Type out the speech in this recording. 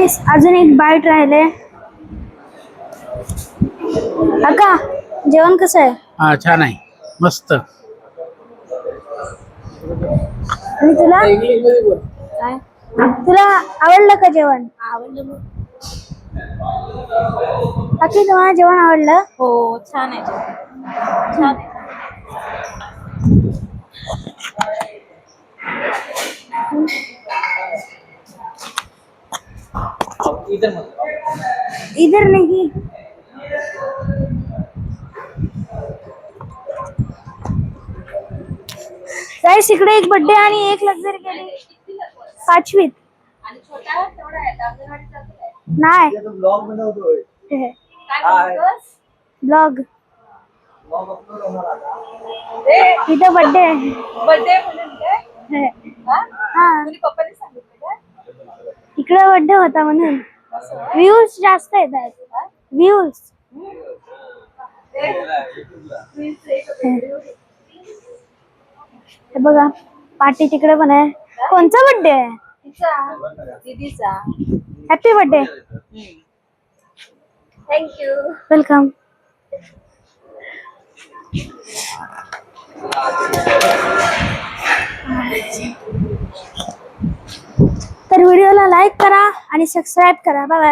गाईस अजून एक बाईट राहिले. अक्का जेवण कसं आहे? हा छान आहे, मस्त. आणि तुला काय तुला आवडलं का जेवण? आवडलं. बाकी तुम्हाला जेवण आवडलं? हो छान आहे छान आहे. इधर नाही. गाईस इकडे एक बर्थडे आणि एक लक्झरी गेली 5वीत. आणि छोटा तेवढा आहे अंगणवाडी जातो. नाही ब्लॉग बनवतोय. काय बोलतोस? ब्लॉग ब्लॉग अपलोड होणार आता. इथं बर्थडे आहे. बर्थडे म्हणून काय? हा तुझ्या पप्पाने सांगितलं का? इकडे बर्थडे होता म्हणून व्ह्यूज जास्त येतात. व्ह्यूज हे बघा पार्टी तिकडे पण आहे. कोणचा बर्थडे आहे? तिचा दीदीचा. Happy birthday. थँक्यू. वेलकम. तर व्हिडिओला लाईक करा आणि सबस्क्राईब करा. Bye bye.